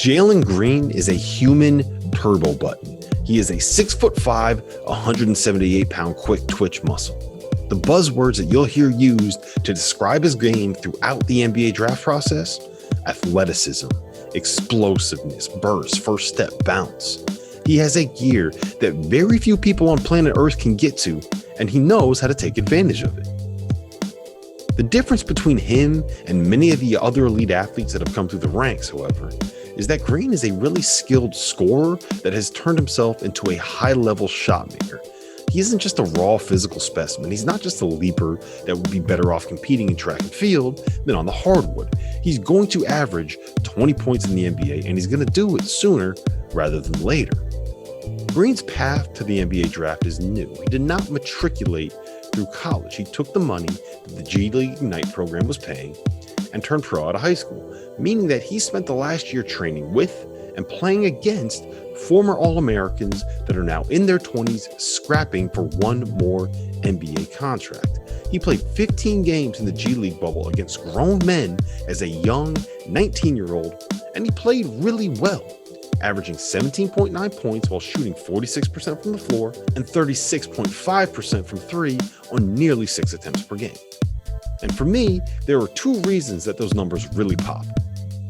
Jalen Green is a human turbo button. He is a 6'5", 178-pound quick twitch muscle. The buzzwords that you'll hear used to describe his game throughout the NBA draft process: athleticism, explosiveness, burst, first step, bounce. He has a gear that very few people on planet Earth can get to, and he knows how to take advantage of it. The difference between him and many of the other elite athletes that have come through the ranks, however, is that Green is a really skilled scorer that has turned himself into a high-level shot maker. He isn't just a raw physical specimen. He's not just a leaper that would be better off competing in track and field than on the hardwood. He's going to average 20 points in the NBA, and he's going to do it sooner rather than later. Green's path to the NBA draft is new. He did not matriculate through college. He took the money that the G League Ignite program was paying and turned pro out of high school, meaning that he spent the last year training with and playing against former All-Americans that are now in their 20s, scrapping for one more NBA contract. He played 15 games in the G League bubble against grown men as a young 19-year-old, and he played really well, averaging 17.9 points while shooting 46% from the floor and 36.5% from three on nearly 6 attempts per game. And for me, there are two reasons that those numbers really pop.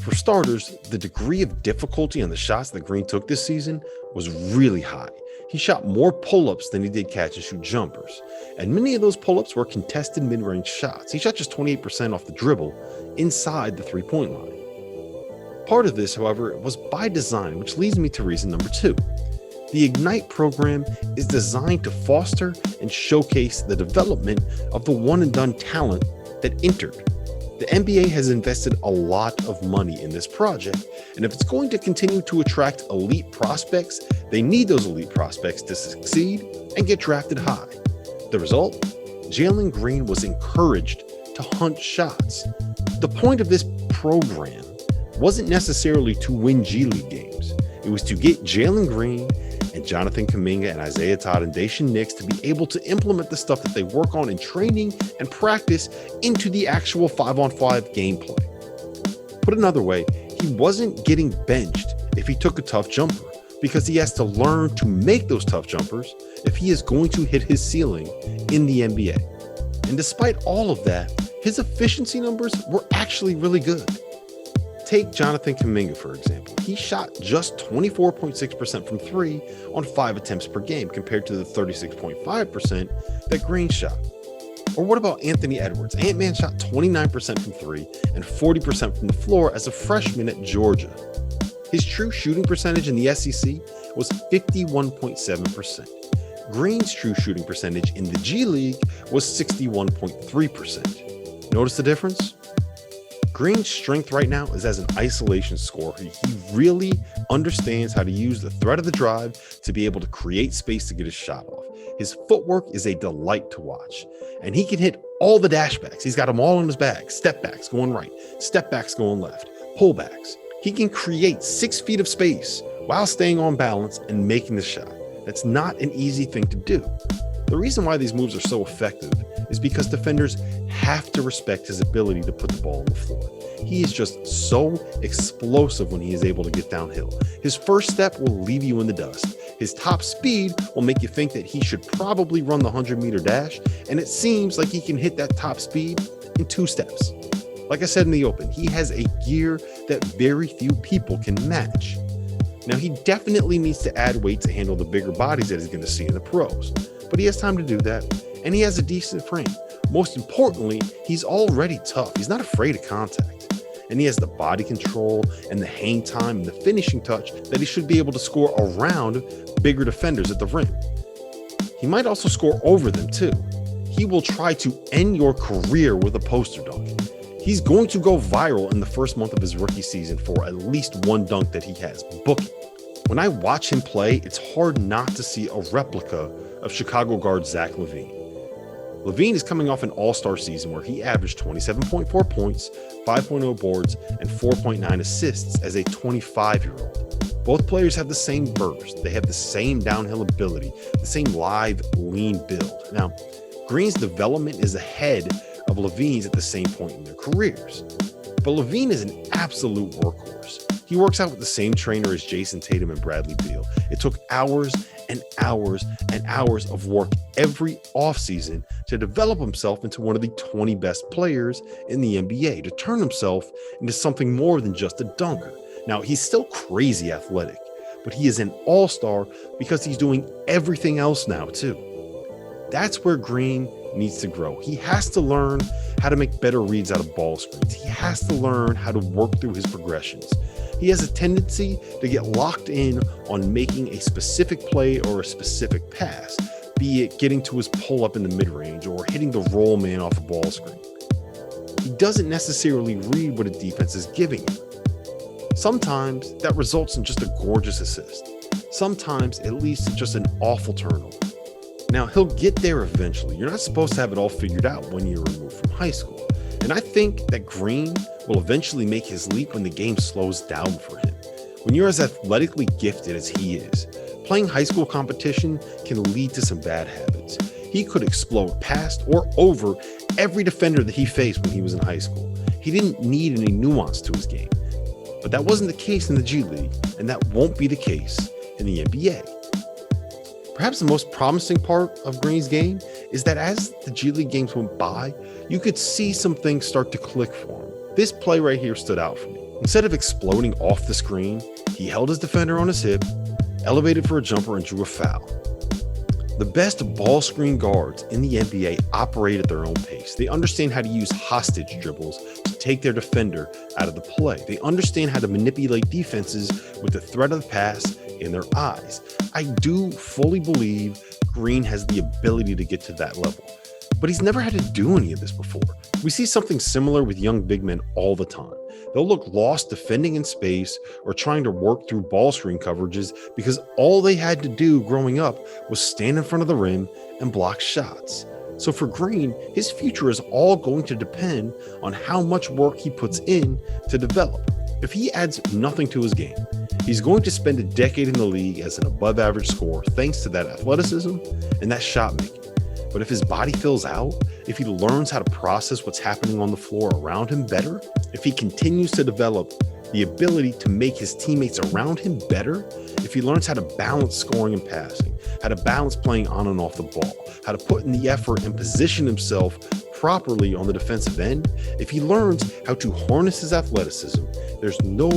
For starters, the degree of difficulty on the shots that Green took this season was really high. He shot more pull-ups than he did catch and shoot jumpers, and many of those pull-ups were contested mid-range shots. He shot just 28% off the dribble inside the three-point line. Part of this, however, was by design, which leads me to reason number two. The Ignite program is designed to foster and showcase the development of the one-and-done talent that entered. The NBA has invested a lot of money in this project, and if it's going to continue to attract elite prospects, they need those elite prospects to succeed and get drafted high. The result? Jalen Green was encouraged to hunt shots. The point of this program wasn't necessarily to win G League games. It was to get Jalen Green and Jonathan Kuminga and Isaiah Todd and Daishen Nix to be able to implement the stuff that they work on in training and practice into the actual 5-on-5 gameplay. Put another way, he wasn't getting benched if he took a tough jumper, because he has to learn to make those tough jumpers if he is going to hit his ceiling in the NBA. And despite all of that, his efficiency numbers were actually really good. Take Jonathan Kuminga, for example. He shot just 24.6% from three on 5 attempts per game compared to the 36.5% that Green shot. Or what about Anthony Edwards? Ant-Man shot 29% from three and 40% from the floor as a freshman at Georgia. His true shooting percentage in the SEC was 51.7%. Green's true shooting percentage in the G League was 61.3%. Notice the difference? Green's strength right now is as an isolation scorer. He really understands how to use the threat of the drive to be able to create space to get his shot off. His footwork is a delight to watch, and he can hit all the dashbacks. He's got them all in his bag. Step backs going right, step backs going left, pullbacks. He can create 6 feet of space while staying on balance and making the shot. That's not an easy thing to do. The reason why these moves are so effective is because defenders have to respect his ability to put the ball on the floor. He is just so explosive when he is able to get downhill. His first step will leave you in the dust. His top speed will make you think that he should probably run the 100-meter dash, and it seems like he can hit that top speed in 2 steps. Like I said in the open, he has a gear that very few people can match. Now, he definitely needs to add weight to handle the bigger bodies that he's going to see in the pros, but he has time to do that, and he has a decent frame. Most importantly, he's already tough. He's not afraid of contact, and he has the body control and the hang time and the finishing touch that he should be able to score around bigger defenders at the rim. He might also score over them too. He will try to end your career with a poster dunk. He's going to go viral in the first month of his rookie season for at least one dunk that he has. Book it. When I watch him play, it's hard not to see a replica of Chicago guard Zach Lavine. Lavine is coming off an all-star season where he averaged 27.4 points, 5.0 boards, and 4.9 assists as a 25-year-old. Both players have the same burst. They have the same downhill ability, the same live, lean build. Now, Green's development is ahead of Lavine's at the same point in their careers. But Lavine is an absolute workhorse. He works out with the same trainer as Jason Tatum and Bradley Beal. It took hours and hours and hours of work every offseason to develop himself into one of the 20 best players in the NBA, to turn himself into something more than just a dunker. Now, he's still crazy athletic, but he is an all-star because he's doing everything else now too. That's where Green needs to grow. He has to learn how to make better reads out of ball screens. He has to learn how to work through his progressions. He has a tendency to get locked in on making a specific play or a specific pass, be it getting to his pull-up in the mid-range or hitting the roll man off a ball screen. He doesn't necessarily read what a defense is giving him. Sometimes that results in just a gorgeous assist. Sometimes it leads to just an awful turnover. Now, he'll get there eventually. You're not supposed to have it all figured out when you're removed from high school. And I think that Green will eventually make his leap when the game slows down for him. When you're as athletically gifted as he is, playing high school competition can lead to some bad habits. He could explode past or over every defender that he faced when he was in high school. He didn't need any nuance to his game. But that wasn't the case in the G League, and that won't be the case in the NBA. Perhaps the most promising part of Green's game is that as the G League games went by, you could see some things start to click for him. This play right here stood out for me. Instead of exploding off the screen, he held his defender on his hip, elevated for a jumper, and drew a foul. The best ball screen guards in the NBA operate at their own pace. They understand how to use hostage dribbles to take their defender out of the play. They understand how to manipulate defenses with the threat of the pass in their eyes. I do fully believe Green has the ability to get to that level, but he's never had to do any of this before. We see something similar with young big men all the time. They'll look lost defending in space or trying to work through ball screen coverages because all they had to do growing up was stand in front of the rim and block shots. So for Green, his future is all going to depend on how much work he puts in to develop. If he adds nothing to his game, he's going to spend a decade in the league as an above average scorer thanks to that athleticism and that shot making. But if his body fills out, if he learns how to process what's happening on the floor around him better, if he continues to develop the ability to make his teammates around him better, if he learns how to balance scoring and passing, how to balance playing on and off the ball, how to put in the effort and position himself properly on the defensive end, if he learns how to harness his athleticism, there's no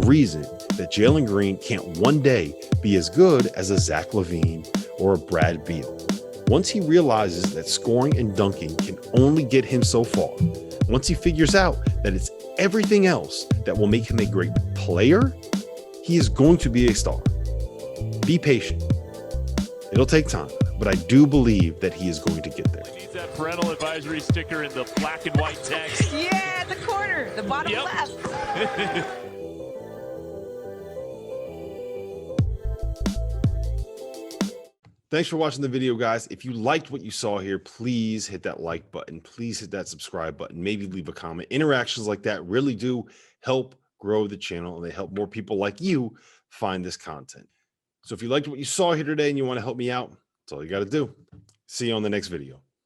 reason that Jalen Green can't one day be as good as a Zach Lavine or a Brad Beal. Once he realizes that scoring and dunking can only get him so far, once he figures out that it's everything else that will make him a great player, he is going to be a star. Be patient. It'll take time, but I do believe that he is going to get there. Needs that parental advisory sticker in the black and white text. Yeah, the corner, the bottom left. Thanks for watching the video, guys. If you liked what you saw here, please hit that like button. Please hit that subscribe button. Maybe leave a comment. Interactions like that really do help grow the channel, and they help more people like you find this content. So if you liked what you saw here today and you want to help me out, that's all you got to do. See you on the next video.